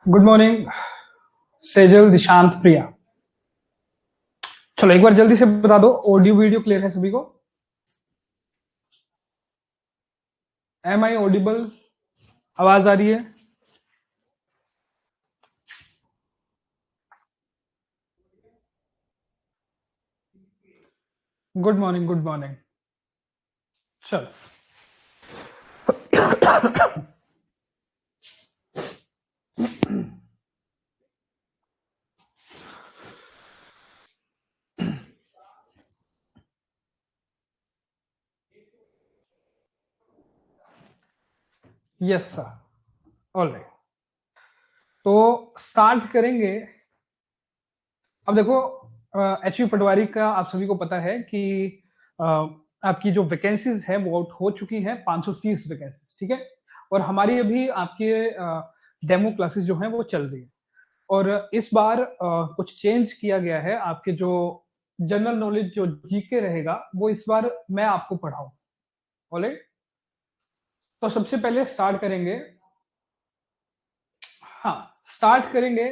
Good morning Sejal, Dishant, प्रिया। चलो एक बार जल्दी से बता दो, ऑडियो वीडियो क्लियर है सभी को? Am I audible? आवाज आ रही है? Good morning, good morning. चलो यस सर, ऑल राइट। तो स्टार्ट करेंगे। अब देखो, एच यू पटवारी का आप सभी को पता है कि अ, आपकी जो वैकेंसीज है वो आउट हो चुकी हैं, 530 वैकेंसीज, ठीक है। और हमारी अभी आपके डेमो क्लासेस जो हैं वो चल रही है। और इस बार कुछ चेंज किया गया है। आपके जो जनरल नॉलेज जो जीके रहेगा वो इस बार मैं आपको पढ़ाऊं। ऑलराइट, तो सबसे पहले स्टार्ट करेंगे। हाँ, स्टार्ट करेंगे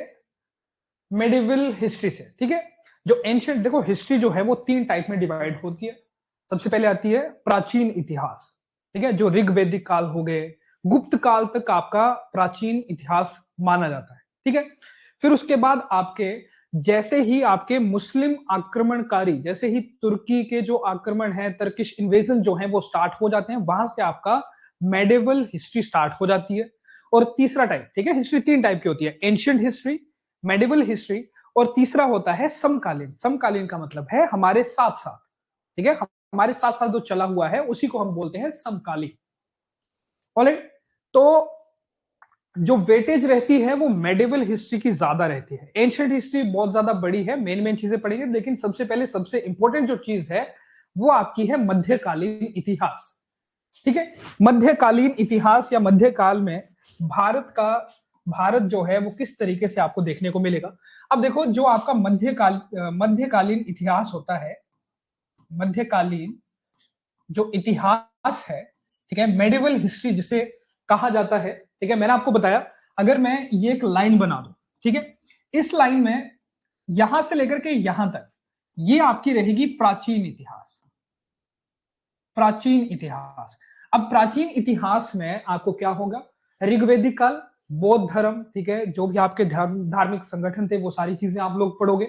मेडिवल हिस्ट्री से, ठीक है। जो एंशियंट, देखो हिस्ट्री जो है वो 3 टाइप में डिवाइड होती है। सबसे पहले आती है प्राचीन इतिहास, ठीक है, जो ऋग्वेदिक काल हो गए, गुप्त काल तक आपका प्राचीन इतिहास माना जाता है, ठीक है। फिर उसके बाद आपके जैसे ही आपके मुस्लिम आक्रमणकारी, जैसे ही तुर्की के जो आक्रमण है, टर्किश इन्वेजन जो है वो स्टार्ट हो जाते हैं, वहां से आपका मेडिवल हिस्ट्री स्टार्ट हो जाती है। और तीसरा टाइप, ठीक है, हिस्ट्री 3 टाइप की होती है: एंशियंट हिस्ट्री, मेडिवल हिस्ट्री, और तीसरा होता है समकालीन। समकालीन का मतलब है हमारे साथ साथ, ठीक है, हमारे साथ साथ जो चला हुआ है उसी को हम बोलते हैं समकालीन। ऑलराइट, तो जो वेटेज रहती है वो मेडिवल हिस्ट्री की ज्यादा रहती है। एंशियंट हिस्ट्री बहुत ज्यादा बड़ी है, मेन मेन चीजें पढ़ेंगे, लेकिन सबसे पहले सबसे इंपॉर्टेंट जो चीज है वो आपकी है मध्यकालीन इतिहास, ठीक है। मध्यकालीन इतिहास या मध्यकाल में भारत जो है वो किस तरीके से आपको देखने को मिलेगा। अब देखो, जो आपका मध्यकालीन इतिहास होता है, मध्यकालीन जो इतिहास है, ठीक है, मेडिवल हिस्ट्री जिसे कहा जाता है, ठीक है। मैंने आपको बताया, अगर मैं ये एक लाइन बना दूं, ठीक है, इस लाइन में यहां से लेकर के यहां तक ये आपकी रहेगी प्राचीन इतिहास। प्राचीन इतिहास। अब प्राचीन इतिहास में आपको क्या होगा? ऋग्वेदिक काल, बौद्ध धर्म, ठीक है, जो भी आपके धार्मिक संगठन थे वो सारी चीजें आप लोग पढ़ोगे।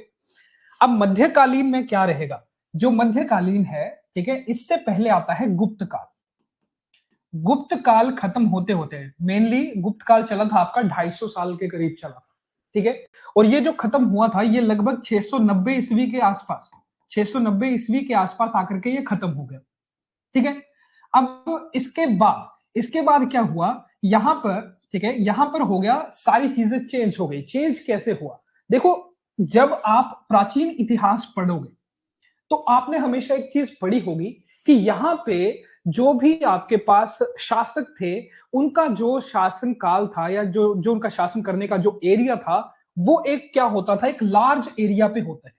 अब मध्यकालीन में क्या रहेगा? जो मध्यकालीन है, ठीक है, इससे पहले आता है गुप्त काल। गुप्त काल खत्म होते होते, मेनली गुप्त काल चला था आपका 250 साल के करीब चला, ठीक है। और ये जो खत्म हुआ था ये लगभग 690 ईस्वी के आसपास, 690 ईस्वी के आसपास आकर के ये खत्म हो गया, ठीक है। अब इसके बाद क्या हुआ यहां पर, ठीक है, यहां पर हो गया, सारी चीजें चेंज हो गई। चेंज कैसे हुआ? देखो, जब आप प्राचीन इतिहास पढ़ोगे तो आपने हमेशा एक चीज पढ़ी होगी कि यहाँ पे जो भी आपके पास शासक थे, उनका जो शासन काल था या जो जो उनका शासन करने का जो एरिया था, वो एक क्या होता था, एक लार्ज एरिया पे होते थे।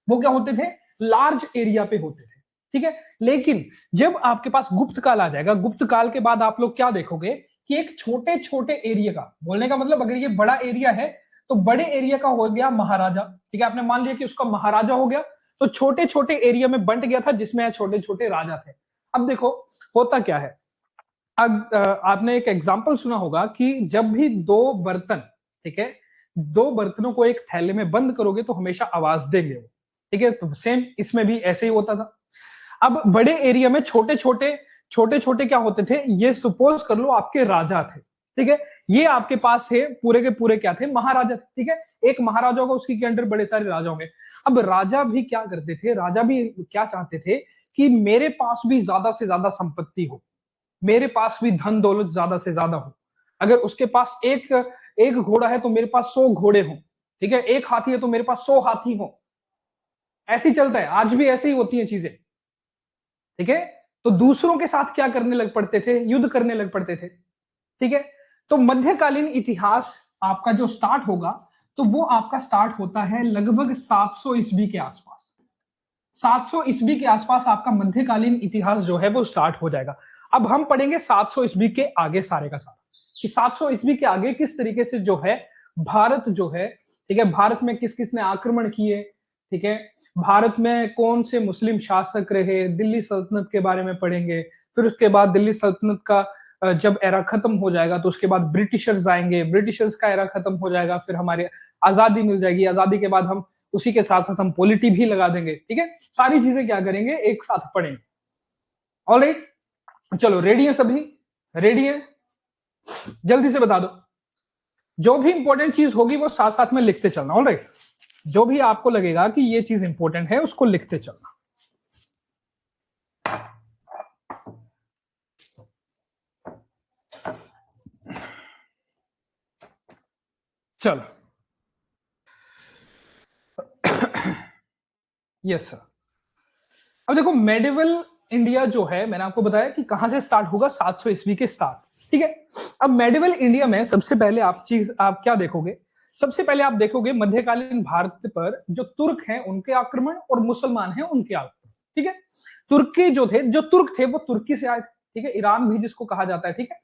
वो क्या होते थे? लार्ज एरिया पे होते थे, ठीक है। लेकिन जब आपके पास गुप्त काल आ जाएगा, गुप्त काल के बाद आप लोग क्या देखोगे कि एक छोटे छोटे एरिया का, बोलने का मतलब अगर ये बड़ा एरिया है तो बड़े एरिया का हो गया महाराजा, ठीक है। आपने मान लिया कि उसका महाराजा हो गया, तो छोटे छोटे एरिया में बंट गया था जिसमें छोटे छोटे राजा थे। अब देखो होता क्या है, अब आपने एक एग्जाम्पल सुना होगा कि जब भी दो बर्तन, ठीक है, दो बर्तनों को एक थैले में बंद करोगे तो हमेशा आवाज देंगे वो, ठीक है। तो सेम इसमें भी ऐसे ही होता था। अब बड़े एरिया में छोटे छोटे क्या होते थे, ये सपोज कर लो आपके राजा थे, ठीक है। ये आपके पास थे पूरे के पूरे क्या थे? महाराजा, ठीक है। एक महाराजा होगा, उसके अंडर बड़े सारे राजा होंगे। अब राजा भी क्या करते थे? राजा भी क्या चाहते थे कि मेरे पास भी ज्यादा से ज्यादा संपत्ति हो, मेरे पास भी धन दौलत ज्यादा से ज्यादा हो। अगर उसके पास एक एक घोड़ा है तो मेरे पास 100 घोड़े हो, ठीक है। एक हाथी है तो मेरे पास 100 हाथी हो। ऐसे ही चलता है, आज भी ऐसे ही होती है चीजें, ठीक है। तो दूसरों के साथ क्या करने लग पड़ते थे? युद्ध करने लग पड़ते थे, ठीक है। तो मध्यकालीन इतिहास आपका जो स्टार्ट होगा, तो वो आपका स्टार्ट होता है लगभग 700 ईस्वी के आसपास। 700 ईस्वी के आसपास आपका मध्यकालीन इतिहास जो है वो स्टार्ट हो जाएगा। अब हम पढ़ेंगे 700 ईस्वी के आगे सारे का सारा, कि 700 ईस्वी के आगे किस तरीके से जो है भारत जो है, ठीक है, भारत में किस किसने आक्रमण किए, ठीक है, भारत में कौन से मुस्लिम शासक रहे, दिल्ली सल्तनत के बारे में पढ़ेंगे। फिर उसके बाद दिल्ली सल्तनत का जब एरा खत्म हो जाएगा तो उसके बाद ब्रिटिशर्स आएंगे, ब्रिटिशर्स का एरा खत्म हो जाएगा, फिर हमारे आजादी मिल जाएगी, आजादी के बाद हम उसी के साथ साथ हम पॉलिटी भी लगा देंगे, ठीक है, सारी चीजें क्या करेंगे एक साथ पढ़ेंगे। ऑलराइट, चलो रेडी है सभी, रेडी है, जल्दी से बता दो, जो भी इंपॉर्टेंट चीज होगी वो साथ साथ में लिखते चलना। ऑलराइट, जो भी आपको लगेगा कि ये चीज इंपॉर्टेंट है उसको लिखते चलना। चलो यस सर। अब देखो मेडिवल इंडिया जो है, मैंने आपको बताया कि कहां से स्टार्ट होगा, 700 ईस्वी के स्टार्ट, ठीक है। अब मेडिवल इंडिया में सबसे पहले आप क्या देखोगे, सबसे पहले आप देखोगे मध्यकालीन भारत पर जो तुर्क हैं उनके आक्रमण और मुसलमान हैं उनके आक्रमण, ठीक है। तुर्की जो तुर्क थे वो तुर्की से आए थे, ठीक है, ईरान भी जिसको कहा जाता है, ठीक है।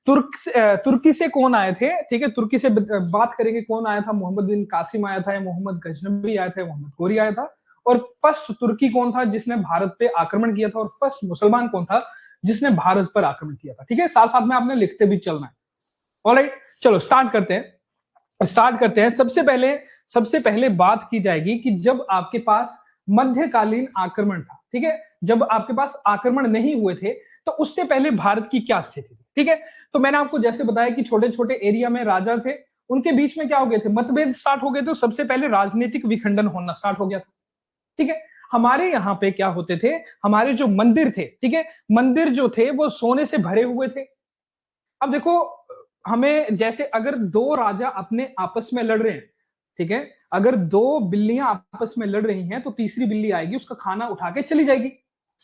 तुर्की से कौन आए थे, ठीक है, तुर्की से बात करेंगे कौन आया था, मोहम्मद बिन कासिम आया था, या मोहम्मद गजनबी आया था, मोहम्मद गोरी आया था। और फर्स्ट तुर्की कौन था जिसने भारत पे आक्रमण किया था, और फर्स्ट मुसलमान कौन था जिसने भारत पर आक्रमण किया था, ठीक है, साथ साथ में आपने लिखते भी चलना है। ऑलराइट, चलो स्टार्ट करते हैं। सबसे पहले बात की जाएगी कि जब आपके पास मध्यकालीन आक्रमण था, ठीक है, जब आपके पास आक्रमण नहीं हुए थे तो उससे पहले भारत की क्या स्थिति थी, ठीक है। तो मैंने आपको जैसे बताया कि छोटे छोटे एरिया में राजा थे, उनके बीच में क्या हो गए थे, मतभेद स्टार्ट हो गए थे, सबसे पहले राजनीतिक विखंडन होना स्टार्ट हो गया था, ठीक है। हमारे यहाँ पे क्या होते थे, हमारे जो मंदिर थे, ठीक है, मंदिर जो थे वो सोने से भरे हुए थे। अब देखो, हमें जैसे अगर दो राजा अपने आपस में लड़ रहे हैं, ठीक है, अगर दो बिल्लियां आपस में लड़ रही हैं तो तीसरी बिल्ली आएगी, उसका खाना उठा के चली जाएगी।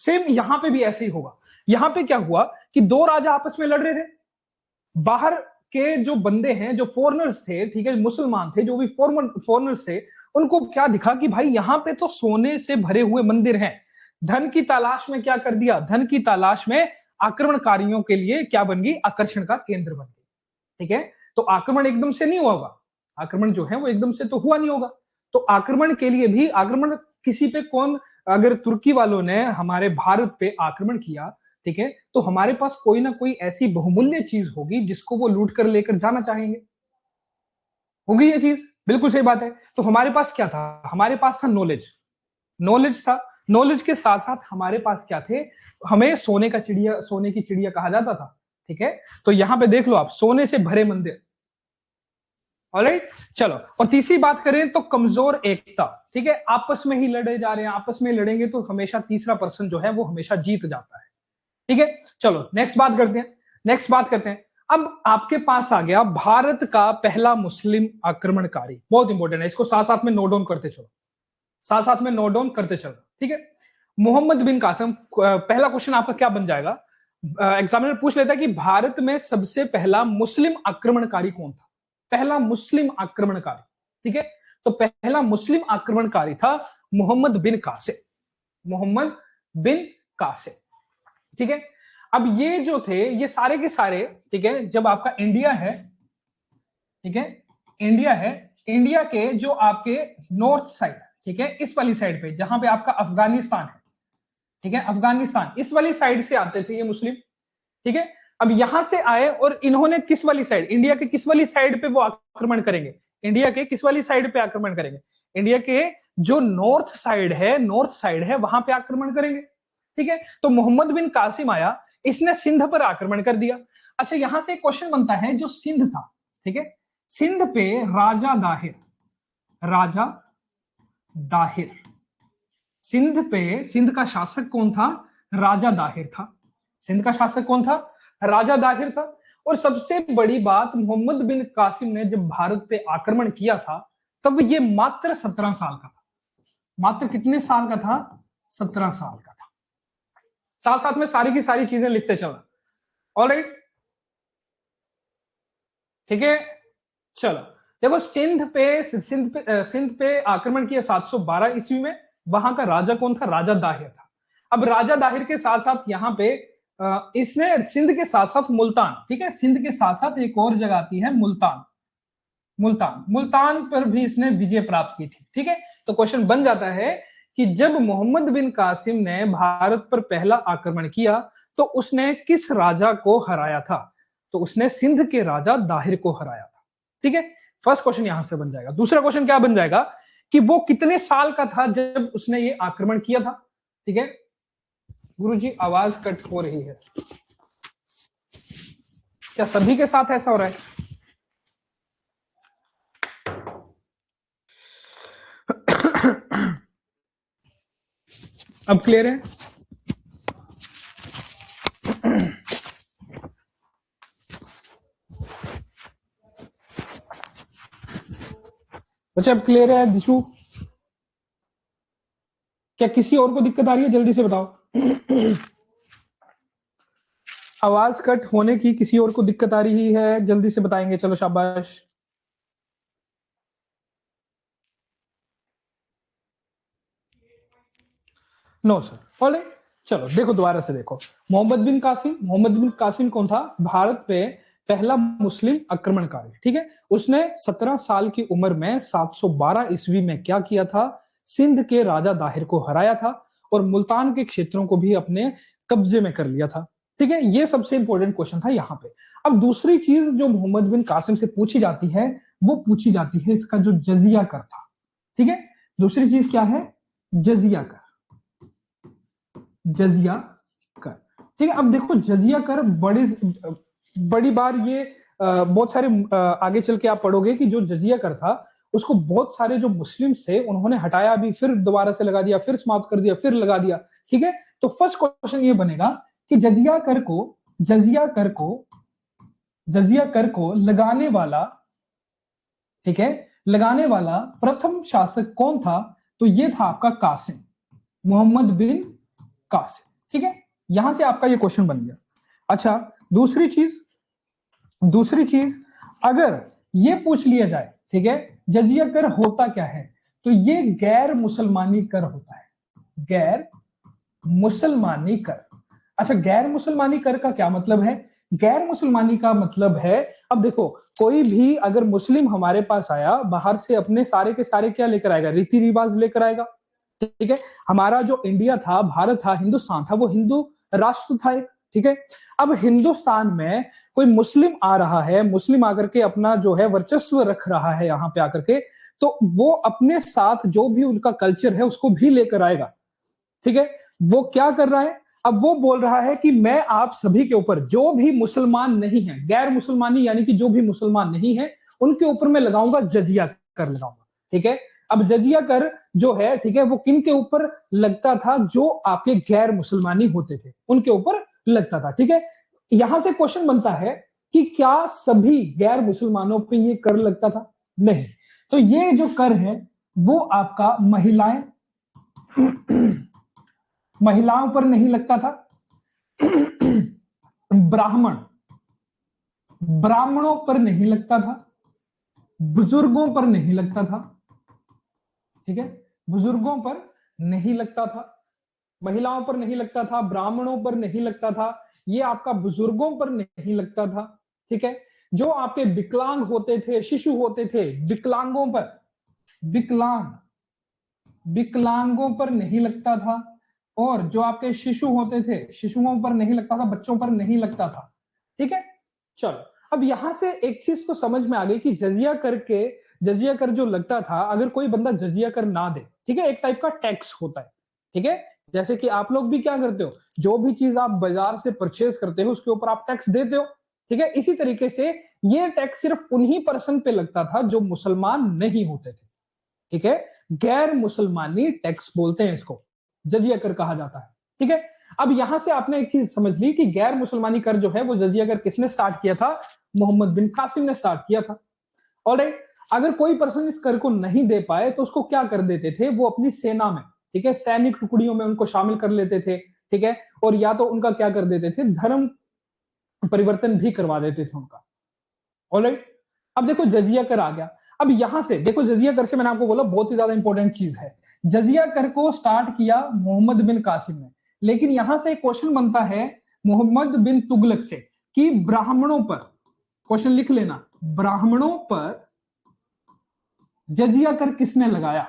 सेम यहां पे भी ऐसे ही होगा। यहां पे क्या हुआ कि दो राजा आपस में लड़ रहे थे, बाहर के जो बंदे हैं, जो फॉरनर्स थे, ठीक है, मुसलमान थे, जो भी फॉरनर्स थे, उनको क्या दिखा कि भाई यहां पे तो सोने से भरे हुए मंदिर हैं। धन की तलाश में क्या कर दिया, धन की तलाश में आक्रमणकारियों के लिए क्या बन गई, आकर्षण का केंद्र बन गई, ठीक है। तो आक्रमण एकदम से नहीं हुआ होगा, आक्रमण जो है वो एकदम से तो हुआ नहीं होगा। तो आक्रमण के लिए भी, आक्रमण किसी पे कौन, अगर तुर्की वालों ने हमारे भारत पे आक्रमण किया, ठीक है, तो हमारे पास कोई ना कोई ऐसी बहुमूल्य चीज होगी जिसको वो लूट कर लेकर जाना चाहेंगे, होगी ये चीज, बिल्कुल सही बात है। तो हमारे पास क्या था, हमारे पास था नॉलेज, नॉलेज था। नॉलेज के साथ साथ हमारे पास क्या थे, हमें सोने का चिड़िया, सोने की चिड़िया कहा जाता था, ठीक है। तो यहां पे देख लो आप, सोने से भरे मंदिर। ऑलराइट, चलो, और तीसरी बात करें तो कमजोर एकता, ठीक है, आपस में ही लड़े जा रहे हैं, आपस में लड़ेंगे तो हमेशा तीसरा पर्सन जो है वो हमेशा जीत जाता है, ठीक है। चलो नेक्स्ट बात करते हैं। अब आपके पास आ गया भारत का पहला मुस्लिम आक्रमणकारी, बहुत इंपॉर्टेंट है, इसको साथ साथ में नोट डाउन करते चलो, साथ साथ में नोट डाउन करते चलो, ठीक है। मोहम्मद बिन कासिम, पहला क्वेश्चन आपका क्या बन जाएगा, एग्जामिनर पूछ लेता है कि भारत में सबसे पहला मुस्लिम आक्रमणकारी कौन था, पहला मुस्लिम आक्रमणकारी, ठीक है। तो पहला मुस्लिम आक्रमणकारी था मोहम्मद बिन कासिम, मोहम्मद बिन कासिम, ठीक है। अब ये जो थे ये सारे के सारे, ठीक है, जब आपका इंडिया है, ठीक है, इंडिया है, इंडिया के जो आपके नॉर्थ साइड, ठीक है, इस वाली साइड पे जहां पे आपका अफगानिस्तान है, ठीक है, अफगानिस्तान, इस वाली साइड से आते थे ये मुस्लिम, ठीक है। अब यहां से आए और इन्होंने किस वाली साइड, इंडिया के किस वाली साइड पे वो आक्रमण करेंगे, इंडिया के किस वाली साइड पे आक्रमण करेंगे, इंडिया के जो नॉर्थ साइड है वहां पे आक्रमण करेंगे, ठीक है। तो मोहम्मद बिन कासिम आया, इसने सिंध पर आक्रमण कर दिया। अच्छा, यहां से एक क्वेश्चन बनता है, जो सिंध था, ठीक है, सिंध पे राजा दाहिर, सिंध पे, सिंध का शासक कौन था, राजा दाहिर था, सिंध का शासक कौन था, राजा दाहिर था। और सबसे बड़ी बात, मोहम्मद बिन कासिम ने जब भारत पे आक्रमण किया था तब ये मात्र 17 साल का था, मात्र कितने साल का था, 17 साल का था। साथ साथ में सारी की सारी चीजें लिखते चलना, ऑलराइट, ठीक है। चलो देखो, सिंध पे आक्रमण किया 712 ईस्वी में, वहां का राजा कौन था, राजा दाहिर था। अब राजा दाहिर के साथ साथ यहाँ पे इसने सिंध के साथ साथ मुल्तान, ठीक है, सिंध के साथ साथ एक और जगह आती है मुल्तान, मुल्तान, मुल्तान पर भी इसने विजय प्राप्त की थी। ठीक है, तो क्वेश्चन बन जाता है कि जब मोहम्मद बिन कासिम ने भारत पर पहला आक्रमण किया तो उसने किस राजा को हराया था? तो उसने सिंध के राजा दाहिर को हराया था। ठीक है, फर्स्ट क्वेश्चन यहां से बन जाएगा। दूसरा क्वेश्चन क्या बन जाएगा कि वो कितने साल का था जब उसने ये आक्रमण किया था? ठीक है, गुरुजी आवाज कट हो रही है, क्या सभी के साथ ऐसा हो रहा है? अब क्लियर है? बच्चे अब क्लियर है? दिशु, क्या किसी और को दिक्कत आ रही है? जल्दी से बताओ। आवाज कट होने की किसी और को दिक्कत आ रही है? जल्दी से बताएंगे, चलो शाबाश। नो सर, ऑलराइट, चलो देखो दोबारा से देखो। मोहम्मद बिन कासिम, मोहम्मद बिन कासिम कौन था? भारत पे पहला मुस्लिम आक्रमणकारी। ठीक है, उसने 17 साल की उम्र में 712 ईस्वी में क्या किया था? सिंध के राजा दाहिर को हराया था और मुल्तान के क्षेत्रों को भी अपने कब्जे में कर लिया था। ठीक है, ये सबसे इंपॉर्टेंट क्वेश्चन था यहाँ पे। अब दूसरी चीज जो मोहम्मद बिन कासिम से पूछी जाती है वो पूछी जाती है इसका जो जजिया कर था। ठीक है, दूसरी चीज क्या है? जजिया कर, जजिया कर। ठीक है, अब देखो जजिया कर बड़ी बड़ी बार ये बहुत सारे आगे चल के आप पढ़ोगे कि जो जजिया कर था उसको बहुत सारे जो मुस्लिम्स थे उन्होंने हटाया भी, फिर दोबारा से लगा दिया, फिर समाप्त कर दिया, फिर लगा दिया। ठीक है, तो फर्स्ट क्वेश्चन ये बनेगा कि जजिया कर को, जजिया कर को, जजिया कर को लगाने वाला, ठीक है, लगाने वाला प्रथम शासक कौन था? तो ये था आपका कासिम, मोहम्मद बिन कासिम। ठीक है, यहां से आपका ये क्वेश्चन बन गया। अच्छा, दूसरी चीज, दूसरी चीज अगर ये पूछ लिया जाए, ठीक है, जजिया कर होता क्या है? तो ये गैर मुसलमानी कर होता है, गैर मुसलमानी कर। अच्छा, गैर मुसलमानी कर का क्या मतलब है? गैर मुसलमानी का मतलब है, अब देखो कोई भी अगर मुस्लिम हमारे पास आया बाहर से, अपने सारे के सारे क्या लेकर आएगा? रीति रिवाज लेकर आएगा। ठीक है, हमारा जो इंडिया था, भारत था, हिंदुस्तान था, वो हिंदू राष्ट्र था एक। ठीक है, अब हिंदुस्तान में कोई मुस्लिम आ रहा है, मुस्लिम आकर के अपना जो है वर्चस्व रख रहा है यहां पे आकर के, तो वो अपने साथ जो भी उनका कल्चर है उसको भी लेकर आएगा। ठीक है, वो क्या कर रहा है? अब वो बोल रहा है कि मैं आप सभी के ऊपर, जो भी मुसलमान नहीं है, गैर मुसलमानी यानी कि जो भी मुसलमान नहीं है, उनके ऊपर मैं लगाऊंगा जजिया कर लगाऊंगा। ठीक है, अब जजिया कर जो है, ठीक है, वो किन के ऊपर लगता था? जो आपके गैर मुसलमानी होते थे उनके ऊपर लगता था। ठीक है, यहां से क्वेश्चन बनता है कि क्या सभी गैर मुसलमानों पे ये कर लगता था? नहीं। तो ये जो कर है वो आपका महिलाएं, महिलाओं पर नहीं लगता था, ब्राह्मण, ब्राह्मणों पर नहीं लगता था, बुजुर्गों पर नहीं लगता था। ठीक है, बुजुर्गों पर नहीं लगता था, महिलाओं पर नहीं लगता था, ब्राह्मणों पर नहीं लगता था, ये आपका बुजुर्गों पर नहीं लगता था। ठीक है, जो आपके विकलांग होते थे, शिशु होते थे, विकलांगों पर, विकलांग, विकलांगों पर नहीं लगता था, और जो आपके शिशु होते थे, शिशुओं पर नहीं लगता था, बच्चों पर नहीं लगता था। ठीक है, चलो अब यहां से एक चीज तो समझ में आ गई कि जजिया करके, जजिया कर जो लगता था, अगर कोई बंदा जजिया कर ना दे, ठीक है, एक टाइप का टैक्स होता है। ठीक है, जैसे कि आप लोग भी क्या करते हो, जो भी चीज आप बाजार से परचेज करते हो उसके ऊपर आप टैक्स देते हो। ठीक है, इसी तरीके से ये टैक्स सिर्फ उन्हीं पर्सन पे लगता था जो मुसलमान नहीं होते थे। ठीक है, गैर मुसलमानी टैक्स बोलते हैं इसको, जजिया कर कहा जाता है। ठीक है, अब यहां से आपने एक चीज समझ ली कि गैर मुसलमानी कर जो है वो जजिया कर किसने स्टार्ट किया था? मोहम्मद बिन कासिम ने स्टार्ट किया था। ऑलराइट, अगर कोई पर्सन इस कर को नहीं दे पाए तो उसको क्या कर देते थे? वो अपनी सेना में, ठीक है, सैनिक टुकड़ियों में उनको शामिल कर लेते थे। ठीक है, और या तो उनका क्या कर देते थे? धर्म परिवर्तन भी करवा देते थे उनका। ऑलराइट, अब देखो जजिया कर आ गया। अब यहां से देखो, जजिया कर से मैंने आपको बोला बहुत ही ज्यादा इंपॉर्टेंट चीज है, जजिया कर को स्टार्ट किया मोहम्मद बिन कासिम ने, लेकिन यहां से एक क्वेश्चन बनता है मोहम्मद बिन तुगलक से कि ब्राह्मणों पर, क्वेश्चन लिख लेना, ब्राह्मणों पर जजिया कर किसने लगाया?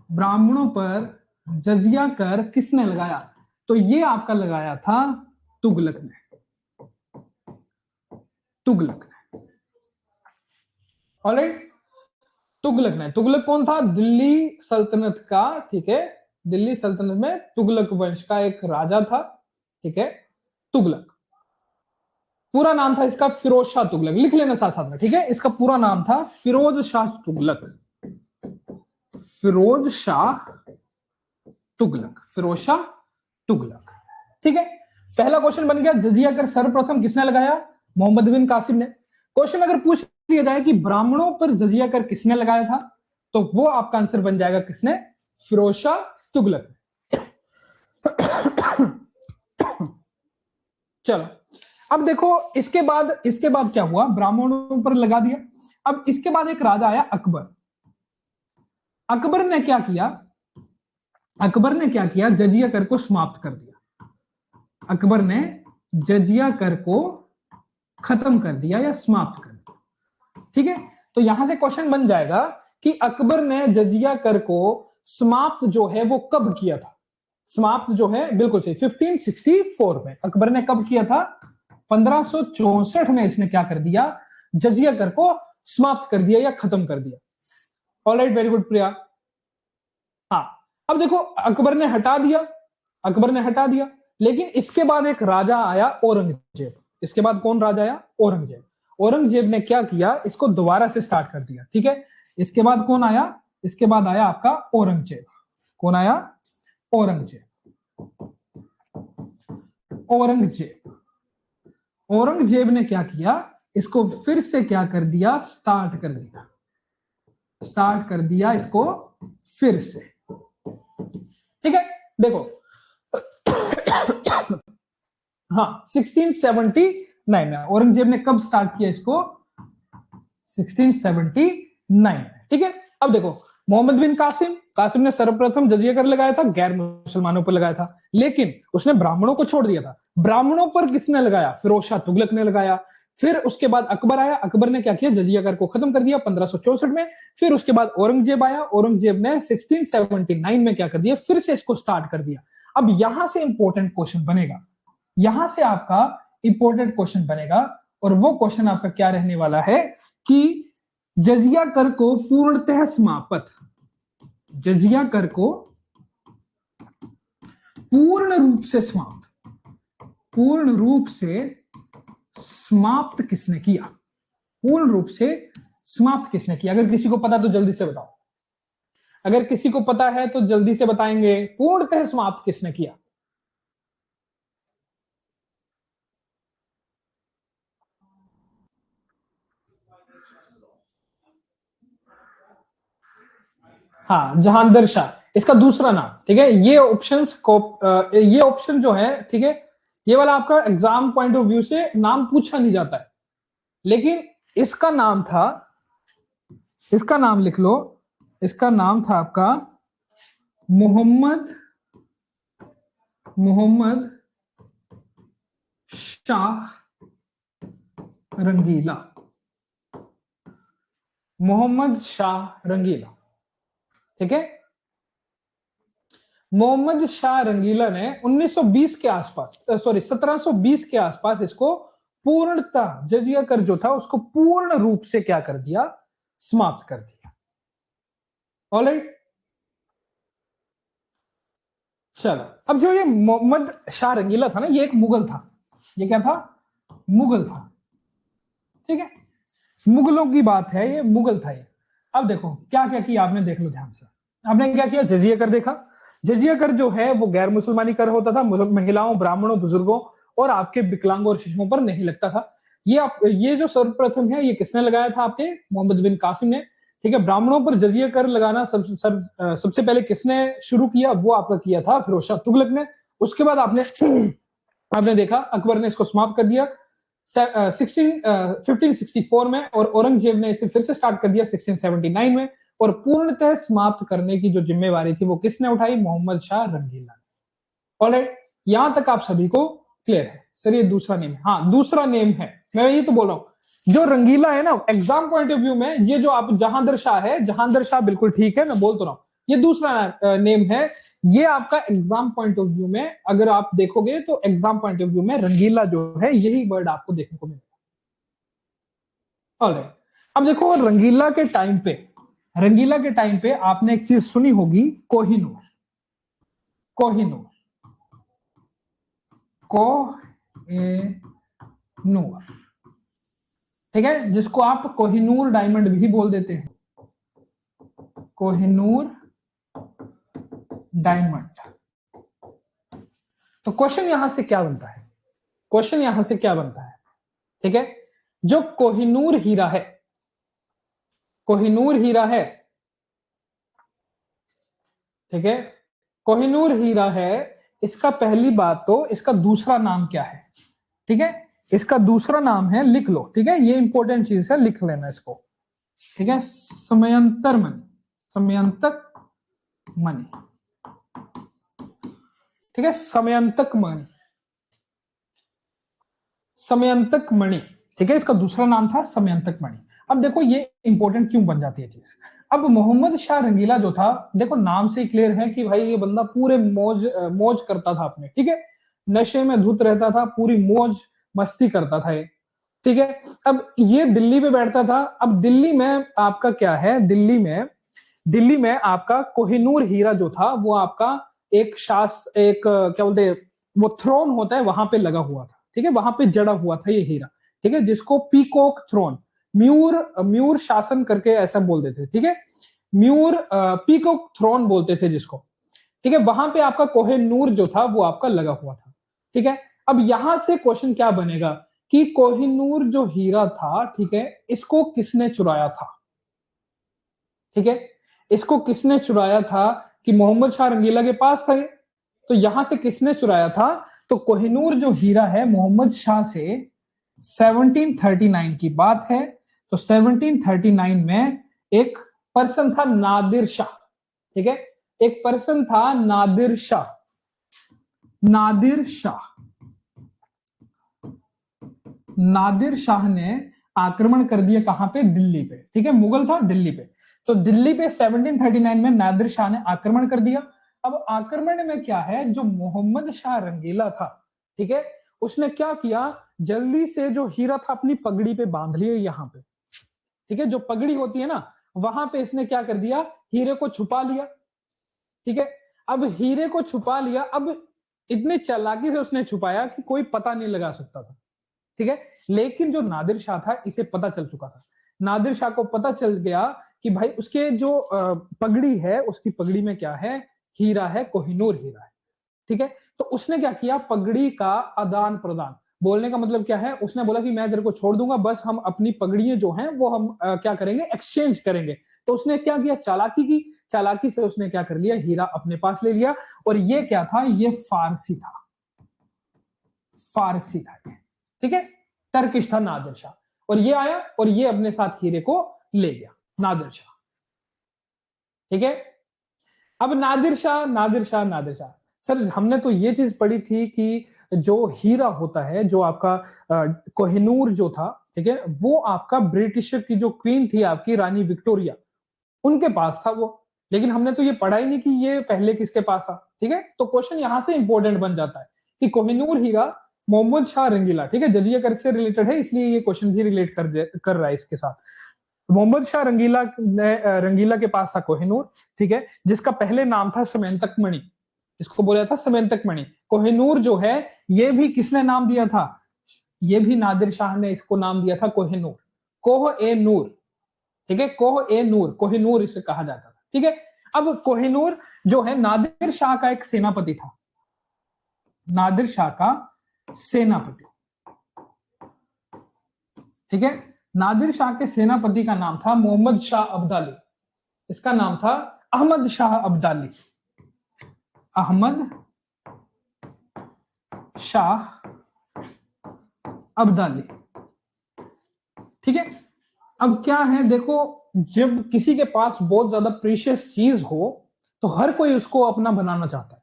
ब्राह्मणों पर जजिया कर किसने लगाया? तो ये आपका लगाया था तुगलक ने, तुगलक ने। ऑलराइट, तुगलक ने। तुगलक कौन था? दिल्ली सल्तनत का, ठीक है, दिल्ली सल्तनत में तुगलक वंश का एक राजा था, ठीक है, तुगलक। पूरा नाम था इसका फिरोज शाह तुगलक, लिख लेना साथ साथ में, ठीक है। इसका पूरा नाम था फिरोज शाह तुगलक, फिरोज शाह तुगलक, फिरोज शाह तुगलक, ठीक है। पहला क्वेश्चन बन गया, जजिया कर सर्वप्रथम किसने लगाया? मोहम्मद बिन कासिम ने। क्वेश्चन अगर पूछ लिया जाए कि ब्राह्मणों पर जजिया कर किसने लगाया था, तो वो आपका आंसर बन जाएगा किसने? फिरोज शाह तुगलक। चलो अब देखो, इसके बाद क्या हुआ? ब्राह्मणों पर लगा दिया। अब इसके बाद एक राजा आया अकबर। अकबर ने क्या किया? अकबर ने क्या किया? जजिया कर को समाप्त कर दिया। अकबर ने जजिया कर को खत्म कर दिया या समाप्त कर दिया, ठीक है। तो यहां से क्वेश्चन बन जाएगा कि अकबर ने जजिया कर को समाप्त जो है वो कब किया था? समाप्त जो है, बिल्कुल सही, 1564 में। अकबर ने कब किया था? 1564 में इसने क्या कर दिया? जजिया कर को समाप्त कर दिया या खत्म कर दिया। ऑलराइट, वेरी गुड प्रिया। हाँ, अब देखो, अकबर ने हटा दिया, अकबर ने हटा दिया, लेकिन इसके बाद एक राजा आया औरंगजेब। इसके बाद कौन राजा आया? औरंगजेब। औरंगजेब ने क्या किया? इसको दोबारा से स्टार्ट कर दिया, ठीक है। इसके बाद कौन आया? इसके बाद आया आपका औरंगजेब। कौन आया? औरंगजेब। औरंगजेब, औरंगजेब ने क्या किया? इसको फिर से क्या कर दिया? स्टार्ट कर दिया, स्टार्ट कर दिया इसको फिर से, ठीक है। देखो, हाँ, 1679 में औरंगजेब ने कब स्टार्ट किया इसको? 1679, ठीक है। अब देखो, मोहम्मद बिन कासिम, कासिम ने सर्वप्रथम जजिया कर लगाया था, गैर मुसलमानों पर लगाया था, लेकिन उसने ब्राह्मणों को छोड़ दिया था। ब्राह्मणों पर किसने लगाया? फिरोज शाह तुगलक ने लगाया। फिर उसके बाद अकबर आया, अकबर ने क्या किया? जजिया कर को खत्म कर दिया 1564 में। फिर उसके बाद औरंगजेब आया, औरंगजेब ने 1679 में क्या कर दिया? फिर से इसको स्टार्ट कर दिया। अब यहां से इंपॉर्टेंट क्वेश्चन बनेगा, यहां से आपका इंपॉर्टेंट क्वेश्चन बनेगा, और वो क्वेश्चन आपका क्या रहने वाला है कि जजिया कर को पूर्णतः समाप्त, जजिया कर को पूर्ण रूप से समाप्त, पूर्ण रूप से समाप्त किसने किया? पूर्ण रूप से समाप्त किसने किया? अगर किसी को पता तो जल्दी से बताओ, अगर किसी को पता है तो जल्दी से बताएंगे, पूर्णतः समाप्त किसने किया? हाँ, जहांगीर शाह, इसका दूसरा नाम, ठीक है। ये ऑप्शंस को, ये ऑप्शन जो है, ठीक है, ये वाला आपका एग्जाम पॉइंट ऑफ व्यू से नाम पूछा नहीं जाता है, लेकिन इसका नाम था, इसका नाम लिख लो, इसका नाम था आपका मोहम्मद, मोहम्मद शाह रंगीला, मोहम्मद शाह रंगीला, ठीक है। मोहम्मद शाह रंगीला ने 1920 के आसपास, सॉरी 1720 के आसपास इसको पूर्णतः, जजिया कर जो था उसको पूर्ण रूप से क्या कर दिया? समाप्त कर दिया। ऑलराइट, चलो अब जो ये मोहम्मद शाह रंगीला था ना, ये एक मुगल था। ये क्या था? मुगल था, ठीक है। मुगलों की बात है, ये मुगल था ये। अब देखो क्या क्या किया आपने, देख लो ध्यान से। आपने क्या किया? जजिया कर देखा। जजिया कर जो है वो गैर मुसलमानी कर होता था, महिलाओं, ब्राह्मणों, बुजुर्गों और आपके विकलांगों और शिशुओं पर नहीं लगता था। ये जो सर्वप्रथम है, ये किसने लगाया था? आपके मोहम्मद बिन कासिम ने, ठीक है। ब्राह्मणों पर जजिया कर लगाना सबसे पहले किसने शुरू किया? वो आपका किया था फिरोज शाह तुगलक ने। उसके बाद आपने आपने देखा अकबर ने इसको समाप्त कर दिया 1564 में, और औरंगजेब ने इसे फिर से स्टार्ट कर दिया 1679 में, और पूर्णतः समाप्त करने की जो जिम्मेवारी थी वो किसने उठाई? मोहम्मद शाह रंगीला। ऑलराइट, यहां तक आप सभी को क्लियर है? सर ये दूसरा नेम है, हाँ दूसरा नेम है, मैं ये तो बोल रहा हूं जो रंगीला है ना, एग्जाम पॉइंट ऑफ व्यू में, ये जो आप जहांदर शाह है, जहांदर शाह बिल्कुल ठीक है, मैं बोल तो रहा हूं, ये दूसरा नेम है। ये आपका एग्जाम पॉइंट ऑफ व्यू में अगर आप देखोगे तो एग्जाम पॉइंट ऑफ व्यू में रंगीला जो है यही वर्ड आपको देखने को मिलेगा। ऑलराइट, अब देखो रंगीला के टाइम पे आपने एक चीज सुनी होगी, कोहिनूर। कोहिनूर, कोहिनूर, ठीक है, जिसको आप कोहिनूर डायमंड भी बोल देते हैं, कोहिनूर डायमंड। तो क्वेश्चन यहां से क्या बनता है, क्वेश्चन यहां से क्या बनता है, ठीक है, जो कोहिनूर हीरा है, कोहिनूर हीरा है, ठीक है, कोहिनूर हीरा है, इसका पहली बात तो इसका दूसरा नाम क्या है, ठीक है, इसका दूसरा नाम है, लिख लो, ठीक है, ये इंपॉर्टेंट चीज है, लिख लेना इसको, ठीक है, समयंतर मणि, समयंतक मणि, ठीक है, समयंतक मणि, समयंतक मणि, ठीक है, इसका दूसरा नाम था समयंतक मणि। अब देखो ये इंपॉर्टेंट क्यों बन जाती है चीज। अब मोहम्मद शाह रंगीला जो था, देखो नाम से ही क्लियर है कि भाई ये बंदा पूरे मौज करता था अपने, ठीक है, नशे में धुत रहता था, पूरी मौज मस्ती करता था ये, ठीक है। अब ये दिल्ली पे बैठता था। अब दिल्ली में आपका क्या है, दिल्ली में आपका कोहिनूर हीरा जो था वो आपका एक क्या बोलते हैं, वो थ्रोन होता है, वहां पे लगा हुआ था, ठीक है, वहां पे जड़ा हुआ था ये हीरा, ठीक है, जिसको पीकॉक थ्रोन, म्यूर शासन करके ऐसा बोल देते, ठीक है, पीकॉक थ्रोन बोलते थे जिसको, ठीक है, वहां पे आपका कोहिनूर जो था वो आपका लगा हुआ था, ठीक है। अब यहां से क्वेश्चन क्या बनेगा कि कोहिनूर जो हीरा था, ठीक है, इसको किसने चुराया था, ठीक है, इसको किसने चुराया था, कि मोहम्मद शाह रंगीला के पास था ये, तो यहां से किसने चुराया था, तो कोहिनूर जो हीरा है मोहम्मद शाह से 1739 की बात है। तो 1739 में एक पर्सन था नादिर शाह, ठीक है, एक पर्सन था नादिर शाह, नादिर शाह, नादिर शाह ने आक्रमण कर दिया कहां पे, दिल्ली पे, ठीक है, मुगल था दिल्ली पे, तो दिल्ली पे 1739 में नादिर शाह ने आक्रमण कर दिया। अब आक्रमण में क्या है, जो मोहम्मद शाह रंगीला था, ठीक है, उसने क्या किया, जल्दी से जो हीरा था अपनी पगड़ी पे बांध लिया यहां पे, ठीक है, जो पगड़ी होती है ना, वहां पे इसने क्या कर दिया, हीरे को छुपा लिया, ठीक है। अब हीरे को छुपा लिया, अब इतनी चालाकी से उसने छुपाया कि कोई पता नहीं लगा सकता था, ठीक है, लेकिन जो नादिर शाह था इसे पता चल चुका था, नादिर शाह को पता चल गया कि भाई उसके जो पगड़ी है, उसकी पगड़ी में क्या है, हीरा है, कोहिनूर हीरा है, ठीक है। तो उसने क्या किया, पगड़ी का आदान प्रदान, बोलने का मतलब क्या है, उसने बोला कि मैं तेरे को छोड़ दूंगा, बस हम अपनी पगड़ियां जो हैं वो हम क्या करेंगे, एक्सचेंज करेंगे। तो उसने क्या किया, चालाकी की, चालाकी से उसने क्या कर लिया, हीरा अपने पास ले लिया। और ये क्या था, ये फारसी था, फारसी था ये, ठीक है, टर्किश था नादिर शाह, और ये आया और ये अपने साथ हीरे को ले गया, नादिर शाह, ठीक है। अब नादिर शाह सर, हमने तो ये चीज पढ़ी थी कि जो हीरा होता है, जो आपका कोहिनूर जो था, ठीक है, वो आपका ब्रिटिश की जो क्वीन थी आपकी रानी विक्टोरिया, उनके पास था वो, लेकिन हमने तो ये पढ़ा ही नहीं कि ये पहले किसके पास था, ठीक है। तो क्वेश्चन यहां से इंपॉर्टेंट बन जाता है कि कोहिनूर हीरा मोहम्मद शाह रंगीला, ठीक है, जजिया कर से रिलेटेड है, इसलिए ये क्वेश्चन भी रिलेट कर रहा है इसके साथ। मोहम्मद शाह रंगीला के पास था कोहिनूर, ठीक है, जिसका पहले नाम था समयंतक मणि, इसको बोला था समयंतक मणि। कोहिनूर जो है ये भी किसने नाम दिया था, ये भी नादिर शाह ने इसको नाम दिया था कोहिनूर, कोह ए नूर, ठीक है, कोह ए नूर, कोहिनूर इसे कहा जाता था, ठीक है। अब कोहिनूर जो है नादिर शाह का एक सेनापति था, नादिर शाह का सेनापति, ठीक है, नादिर शाह के सेनापति का नाम था मोहम्मद शाह अब्दाली, इसका नाम था अहमद शाह अब्दाली, अहमद शाह अब्दाली, ठीक है। अब क्या है, देखो जब किसी के पास बहुत ज्यादा प्रीशियस चीज हो तो हर कोई उसको अपना बनाना चाहता है,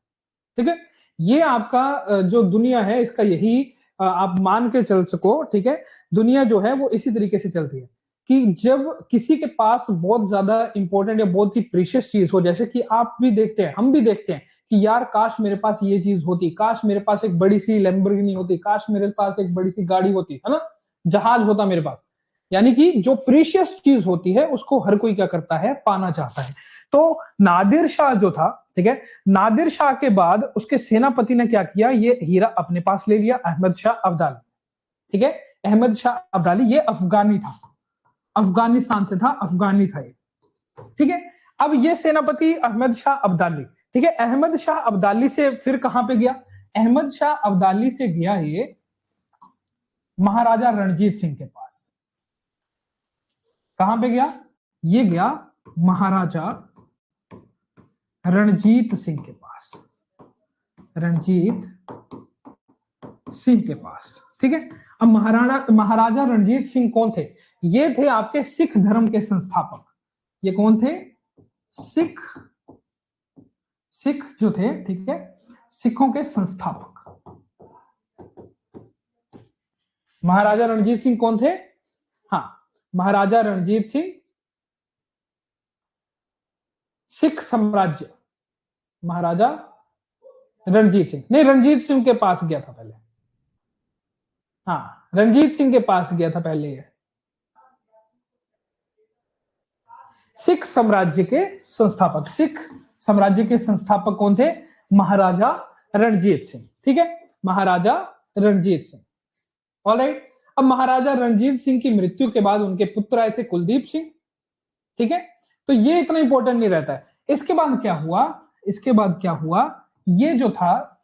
ठीक है, ये आपका जो दुनिया है इसका यही आप मान के चल सको, ठीक है, दुनिया जो है वो इसी तरीके से चलती है कि जब किसी के पास बहुत ज्यादा इंपॉर्टेंट या बहुत ही प्रीशियस चीज हो, जैसे कि आप भी देखते हैं, हम भी देखते हैं कि यार काश मेरे पास ये चीज होती, काश मेरे पास एक बड़ी सी लैम्बोर्गिनी होती, काश मेरे पास एक बड़ी सी गाड़ी होती, है ना, जहाज होता मेरे पास। यानी कि जो प्रीशियस चीज होती है उसको हर कोई क्या करता है, पाना चाहता है। तो नादिर शाह जो था, ठीक है, नादिर शाह के बाद उसके सेनापति ने क्या किया, ये हीरा अपने पास ले लिया, अहमद शाह अब्दाली, ठीक है। अहमद शाह अब्दाली ये अफगानी था, अफगानिस्तान से था, अफगानी था ये, ठीक है। अब ये सेनापति अहमद शाह अब्दाली, ठीक है, अहमद शाह अब्दाली से फिर कहां पे गया, अहमद शाह अब्दाली से गया ये महाराजा रणजीत सिंह के पास। कहां पे गया, ये गया महाराजा रणजीत सिंह के पास, रणजीत सिंह के पास, ठीक है। अब महाराजा रणजीत सिंह कौन थे, ये थे आपके सिख धर्म के संस्थापक। ये कौन थे, सिख जो थे, ठीक है, सिखों के संस्थापक। महाराजा रणजीत सिंह कौन थे, हाँ, महाराजा रणजीत सिंह सिख साम्राज्य, महाराजा रणजीत सिंह, नहीं रणजीत सिंह के पास गया था पहले, हाँ रणजीत सिंह के पास गया था पहले ये। सिख साम्राज्य के संस्थापक, सिख साम्राज्य के संस्थापक कौन थे, महाराजा रणजीत सिंह, ठीक है, महाराजा रणजीत सिंह। ऑलराइट, अब महाराजा रणजीत सिंह की मृत्यु के बाद उनके पुत्र आए थे कुलदीप सिंह, ठीक है। तो ये इतना इंपॉर्टेंट नहीं रहता है। इसके बाद क्या हुआ, इसके बाद क्या हुआ, ये जो था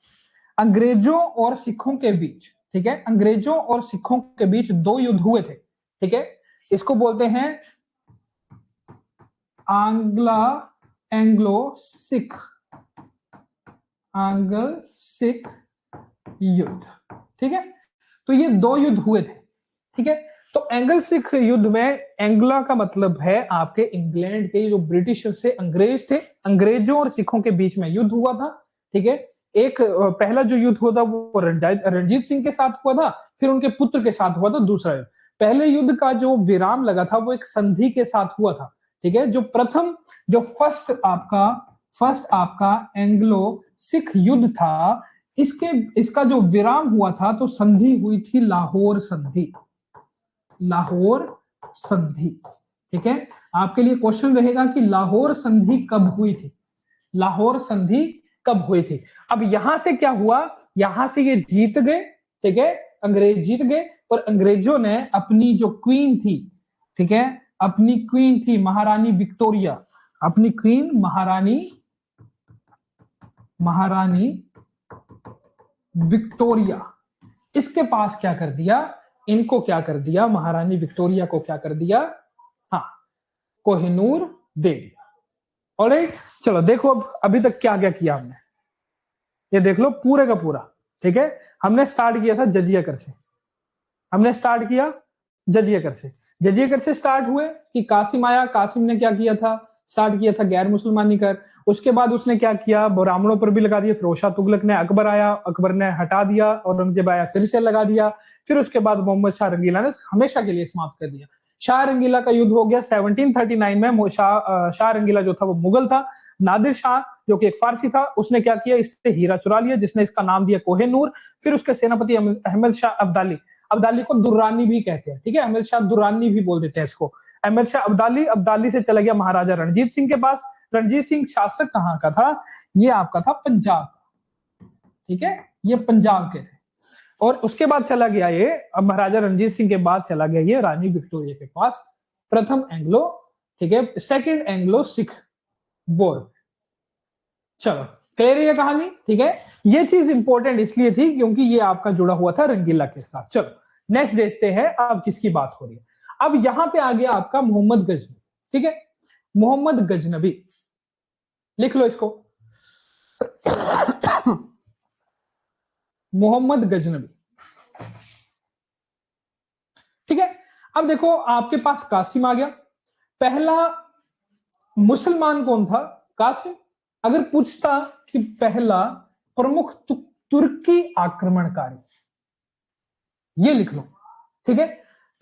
अंग्रेजों और सिखों के बीच, ठीक है, अंग्रेजों और सिखों के बीच दो युद्ध हुए थे, ठीक है। इसको बोलते हैं एंग्लो सिख युद्ध, ठीक है। तो ये दो युद्ध हुए थे, ठीक है। तो एंग्ल सिख युद्ध में, एंग्ला का मतलब है आपके इंग्लैंड के जो ब्रिटिश से अंग्रेज थे, अंग्रेजों और सिखों के बीच में युद्ध हुआ था, ठीक है। एक पहला जो युद्ध हुआ था वो रणजीत सिंह के साथ हुआ था, फिर उनके पुत्र के साथ हुआ था दूसरा युद्ध। पहले युद्ध का जो विराम लगा था वो एक संधि के साथ हुआ था, ठीक है। जो प्रथम, जो फर्स्ट आपका एंग्लो सिख युद्ध था, इसका जो विराम हुआ था तो संधि हुई थी लाहौर संधि, लाहौर संधि, ठीक है। आपके लिए क्वेश्चन रहेगा कि लाहौर संधि कब हुई थी, लाहौर संधि कब हुई थी। अब यहां से क्या हुआ, यहां से ये जीत गए, ठीक है, अंग्रेज जीत गए, और अंग्रेजों ने अपनी जो क्वीन थी, ठीक है, अपनी क्वीन थी महारानी विक्टोरिया, अपनी क्वीन महारानी विक्टोरिया, इसके पास क्या कर दिया, इनको क्या कर दिया, महारानी विक्टोरिया को क्या कर दिया, हाँ, कोहिनूर दे दिया। ऑलराइट, चलो देखो अब अभी तक क्या क्या किया हमने, ये देख लो पूरे का पूरा, ठीक है। हमने स्टार्ट किया था जजिया कर से, हमने स्टार्ट किया जजिया कर से, जजिया कर से स्टार्ट हुए कि कासिम आया, कासिम ने क्या किया था, स्टार्ट किया था गैर मुसलमानी कर। उसके बाद उसने क्या किया, ब्राह्मणों पर भी लगा दिया, फिरोज शाह तुगलक ने, अकबर आया, अकबर ने हटा दिया, औरंगजेब आया फिर से लगा दिया, फिर उसके बाद मोहम्मद शाह रंगीला ने हमेशा के लिए समाप्त कर दिया। शाह रंगीला का युद्ध हो गया 1739 में। शाह रंगीला जो था वो मुगल था, नादिर शाह जो कि एक फारसी था, उसने क्या किया, इससे हीरा चुरा लिया, जिसने इसका नाम दिया कोहिनूर। फिर उसके सेनापति अहमद शाह अब्दाली, अब्दाली को दुर्रानी भी कहते हैं, ठीक है, अहमद शाह दुर्रानी भी बोल देते हैं इसको। अहमद शाह अब्दाली, अब्दाली से चला गया महाराजा रणजीत सिंह के पास। रणजीत सिंह शासक कहां का था, ये आपका था पंजाब का, ठीक है, ये पंजाब के थे। और उसके बाद चला गया ये, अब महाराजा रणजीत सिंह के बाद चला गया ये रानी विक्टोरिया के पास, प्रथम एंग्लो, ठीक है, सेकंड एंग्लो सिख वॉर। चलो क्लियर है कहानी, ठीक है। ये चीज इंपॉर्टेंट इसलिए थी क्योंकि ये आपका जुड़ा हुआ था रंगीला के साथ। चलो नेक्स्ट देखते हैं अब किसकी बात हो रही है। अब यहां पे आ गया आपका मोहम्मद गजनबी, ठीक है, मोहम्मद गजनबी, लिख लो इसको मोहम्मद गजनबी, ठीक है। अब देखो आपके पास कासिम आ गया, पहला मुसलमान कौन था, कासिम। अगर पूछता कि पहला प्रमुख तुर्की आक्रमणकारी, ये लिख लो, ठीक है।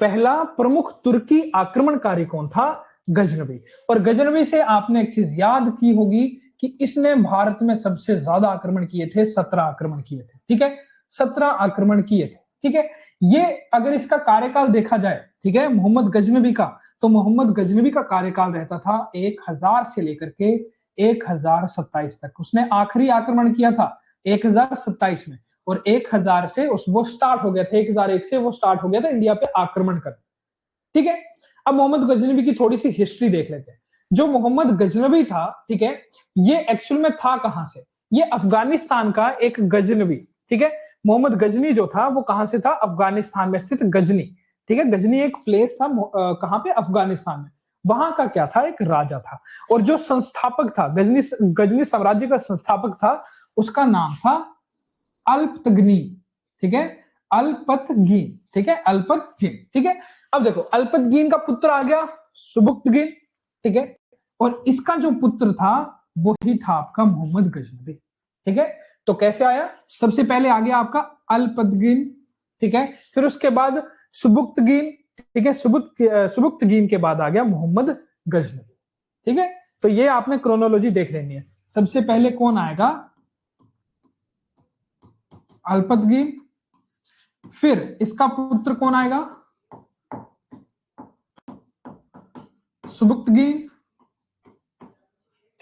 पहला प्रमुख तुर्की आक्रमणकारी कौन था? गजनवी। और गजनवी से आपने एक चीज याद की होगी कि इसने भारत में सबसे ज्यादा आक्रमण किए थे, 17 आक्रमण किए थे, ठीक है, 17 आक्रमण किए थे, ठीक है। ये अगर इसका कार्यकाल देखा जाए, ठीक है, मोहम्मद गजनवी का, तो मोहम्मद गजनवी का कार्यकाल रहता था 1000 से लेकर के 1027 तक। उसने आखिरी आक्रमण किया था 1027 में, और 1000 से वो स्टार्ट हो गया था, 1001 से वो स्टार्ट हो गया था इंडिया पे आक्रमण कर, ठीक है। अब मोहम्मद गजनवी की थोड़ी सी हिस्ट्री देख लेते हैं। जो मोहम्मद गजनवी था, ठीक है, ये एक्चुअल में था कहां से? ये अफगानिस्तान का एक गजनवी, ठीक है। मोहम्मद गजनी जो था वो कहां से था? अफगानिस्तान में स्थित गजनी, ठीक है। गजनी एक प्लेस था कहां पे? अफगानिस्तान में। वहां का क्या था? एक राजा था। और जो संस्थापक था, गजनी साम्राज्य का संस्थापक था, उसका नाम था अल्पतगनी, ठीक है, अल्पतगीन, ठीक है, अल्पतगीन, ठीक है। अब देखो, अल्पतगीन का पुत्र आ गया सुबुक्तगीन, ठीक है, और इसका जो पुत्र था वही था आपका मोहम्मद गजनवी, ठीक है। तो कैसे आया? सबसे पहले आ गया आपका अल्पतगीन, ठीक है, फिर उसके बाद सुबुक्तगीन, ठीक है, सुबुक्तगीन के बाद आ गया मोहम्मद गजनवी, ठीक है। तो ये आपने क्रोनोलॉजी देख लेनी है। सबसे पहले कौन आएगा? अल्पतगीन, फिर इसका पुत्र कौन आएगा? सुबुक्तगीन,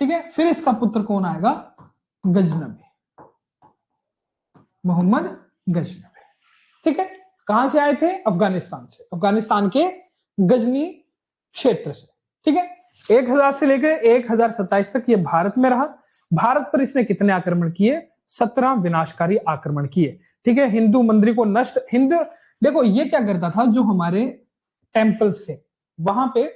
ठीक है, फिर इसका पुत्र कौन आएगा? गजनवी, मोहम्मद गजनवी, ठीक है। कहां से आए थे? अफगानिस्तान से, अफगानिस्तान के गजनी क्षेत्र से, ठीक है। 1000 से लेकर 1027 तक ये भारत में रहा। भारत पर इसने कितने आक्रमण किए? 17 विनाशकारी आक्रमण किए, ठीक है। हिंदू मंदिर को नष्ट, देखो ये क्या करता था, जो हमारे टेम्पल्स थे वहां पे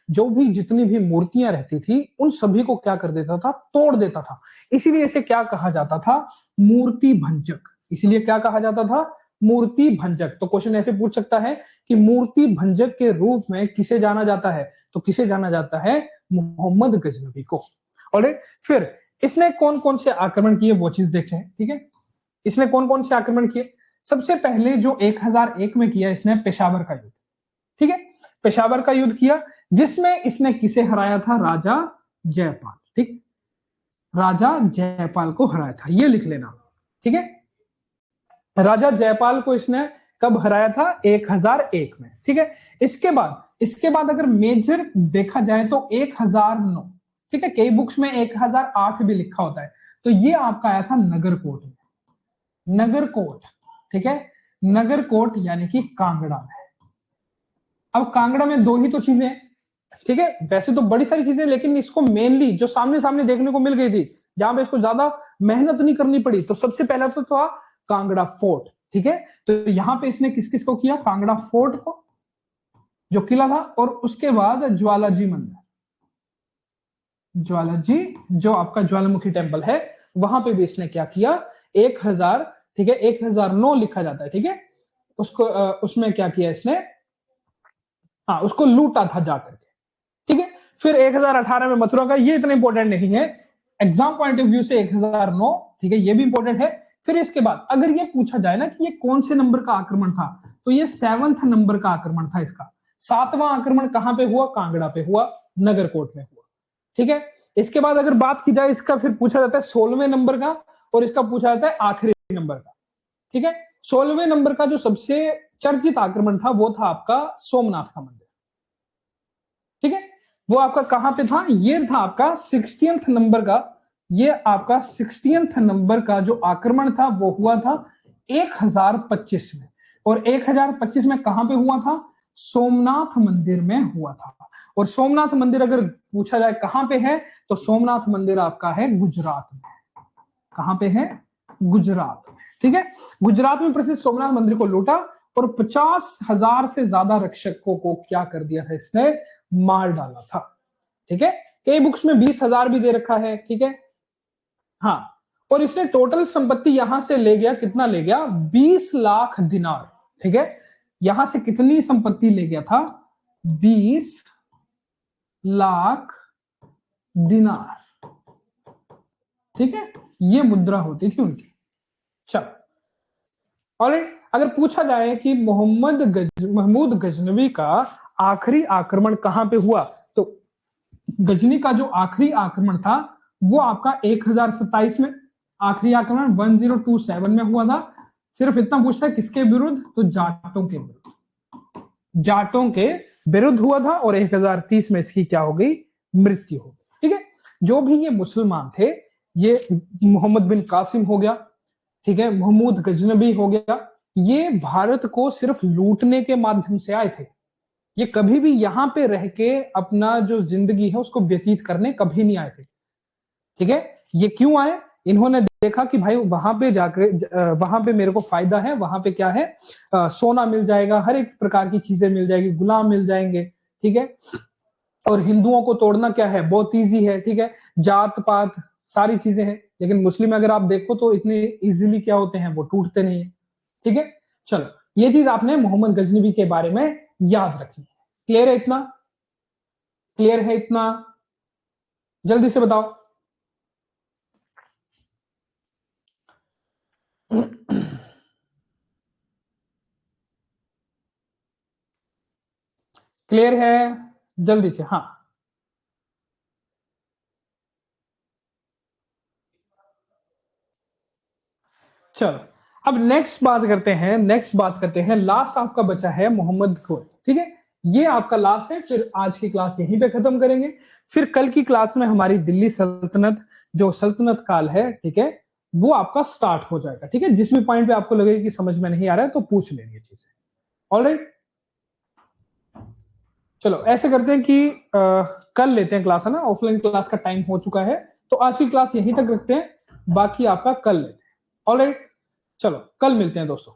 जो भी जितनी भी मूर्तियां रहती थी उन सभी को क्या कर देता था? तोड़ देता था। इसीलिए इसे क्या कहा जाता था? मूर्ति भंजक। इसलिए क्या कहा जाता था? मूर्ति भंजक। तो क्वेश्चन ऐसे पूछ सकता है कि मूर्ति भंजक के रूप में किसे जाना जाता है? तो किसे जाना जाता है? मोहम्मद गजनवी को। और फिर इसने कौन कौन से आक्रमण किए वो चीज देखें, ठीक है। इसने कौन कौन से आक्रमण किए? सबसे पहले जो 1001 में किया इसने पेशावर का युद्ध, ठीक है, पेशावर का युद्ध किया, जिसमें इसने किसे हराया था? राजा जयपाल, ठीक, राजा जयपाल को हराया था, ये लिख लेना, ठीक है। राजा जयपाल को इसने कब हराया था? 1001 में, ठीक है। इसके बाद अगर मेजर देखा जाए तो 1009, ठीक है, कई बुक्स में 1008 भी लिखा होता है, तो ये आपका आया था नगरकोट में, नगरकोट, ठीक है, नगरकोट यानी कि कांगड़ा में। अब कांगड़ा में दो ही तो चीजें हैं, ठीक है, वैसे तो बड़ी सारी चीजें, लेकिन इसको मेनली जो सामने सामने देखने को मिल गई थी, जहां पे इसको ज्यादा मेहनत नहीं करनी पड़ी, तो सबसे पहला तो था कांगड़ा फोर्ट, ठीक है। तो यहां पे इसने किस किस को किया? कांगड़ा फोर्ट को, जो किला था, और उसके बाद ज्वालाजी मंदिर, ज्वालाजी जो आपका ज्वालामुखी टेम्पल है, वहां पे भी इसने क्या किया? 1000, ठीक है, 1009 लिखा जाता है, ठीक है, उसको उसमें क्या किया इसने? हाँ, उसको लूटा था जाकर के, ठीक है। फिर 1018 में मथुरा का, ये इतना इंपॉर्टेंट नहीं है एग्जाम पॉइंट ऑफ व्यू से, 1009, ठीक है, ये भी इंपॉर्टेंट है। फिर इसके बाद अगर ये पूछा जाए ना कि ये कौन से नंबर का आक्रमण था, तो ये 7th नंबर का आक्रमण था इसका। 7वां आक्रमण कहां पे हुआ? कांगड़ा पे हुआ, नगरकोट में हुआ, ठीक है। इसके बाद अगर बात की जाए इसका, फिर पूछा जाता है 16वें नंबर का, और इसका पूछा जाता है आखिरी नंबर का, ठीक है। 16वें नंबर का जो सबसे चर्चित आक्रमण था वो था आपका सोमनाथ का मंदिर, ठीक है। वो आपका कहां पे था? ये था आपका 60th नंबर का, ये आपका 60th नंबर का जो आक्रमण था वो हुआ था 1025 में। और 1025 में कहां पे हुआ था? सोमनाथ मंदिर में हुआ था। और सोमनाथ मंदिर अगर पूछा जाए कहां पे है, तो सोमनाथ मंदिर आपका है गुजरात में। कहां पे है? गुजरात, ठीक है। गुजरात में प्रसिद्ध सोमनाथ मंदिर को लूटा, और 50,000 से ज्यादा रक्षकों को क्या कर दिया था इसने? मार डाला था, ठीक है। कई बुक्स में 20,000 भी दे रखा है, ठीक है, हाँ। और इसने टोटल संपत्ति यहां से ले गया, कितना ले गया? 20 लाख दिनार, ठीक है। यहां से कितनी संपत्ति ले गया था? 20 लाख दिनार, ठीक है, ये मुद्रा होती थी उनकी। चलो, ऑलराइट, अगर पूछा जाए कि महमूद गजनवी का आखिरी आक्रमण कहां पे हुआ, तो गजनी का जो आखिरी आक्रमण था वो आपका 1027 में, आखिरी आक्रमण 1027 में हुआ था। सिर्फ इतना पूछता है किसके विरुद्ध, तो जाटों के विरुद्ध, जाटों के विरुद्ध हुआ था और 1030 में इसकी क्या हो गई, मृत्यु हो गई। ठीक है, जो भी ये मुसलमान थे, ये मोहम्मद बिन कासिम हो गया, ठीक है, महमूद गजनबी हो गया, ये भारत को सिर्फ लूटने के माध्यम से आए थे। ये कभी भी यहां पे रह के अपना जो जिंदगी है उसको व्यतीत करने कभी नहीं आए थे। ठीक है, ये क्यों आए, इन्होंने देखा कि भाई वहां पे जाकर, वहां पे मेरे को फायदा है, वहां पे क्या है, सोना मिल जाएगा, हर एक प्रकार की चीजें मिल जाएगी, गुलाम मिल जाएंगे। ठीक है, और हिंदुओं को तोड़ना क्या है, बहुत ईजी है। ठीक है, जात पात सारी चीजें हैं, लेकिन मुस्लिम अगर आप देखो तो इतने इजीली क्या होते हैं, वो टूटते नहीं है। ठीक है, चलो ये चीज आपने मोहम्मद गजनवी के बारे में याद रखनी है। क्लियर है इतना, क्लियर है इतना, जल्दी से बताओ। क्लियर है, जल्दी से, हाँ। चलो अब नेक्स्ट बात करते हैं, नेक्स्ट बात करते हैं, लास्ट आपका बचा है मोहम्मद घोरी। ठीक है, ये आपका लास्ट है, फिर आज की क्लास यहीं पे खत्म करेंगे। फिर कल की क्लास में हमारी दिल्ली सल्तनत, जो सल्तनत काल है, ठीक है, वो आपका स्टार्ट हो जाएगा। ठीक है, जिस भी पॉइंट पे आपको लगे कि समझ में नहीं आ रहा है तो पूछ लेंगे चीजें। ऑलराइट, चलो ऐसे करते हैं कि कल लेते हैं क्लास, है ना, ऑफलाइन क्लास का टाइम हो चुका है, तो आज की क्लास यहीं तक रखते हैं, बाकी आपका कल लेते हैं। ऑलराइट, चलो कल मिलते हैं दोस्तों।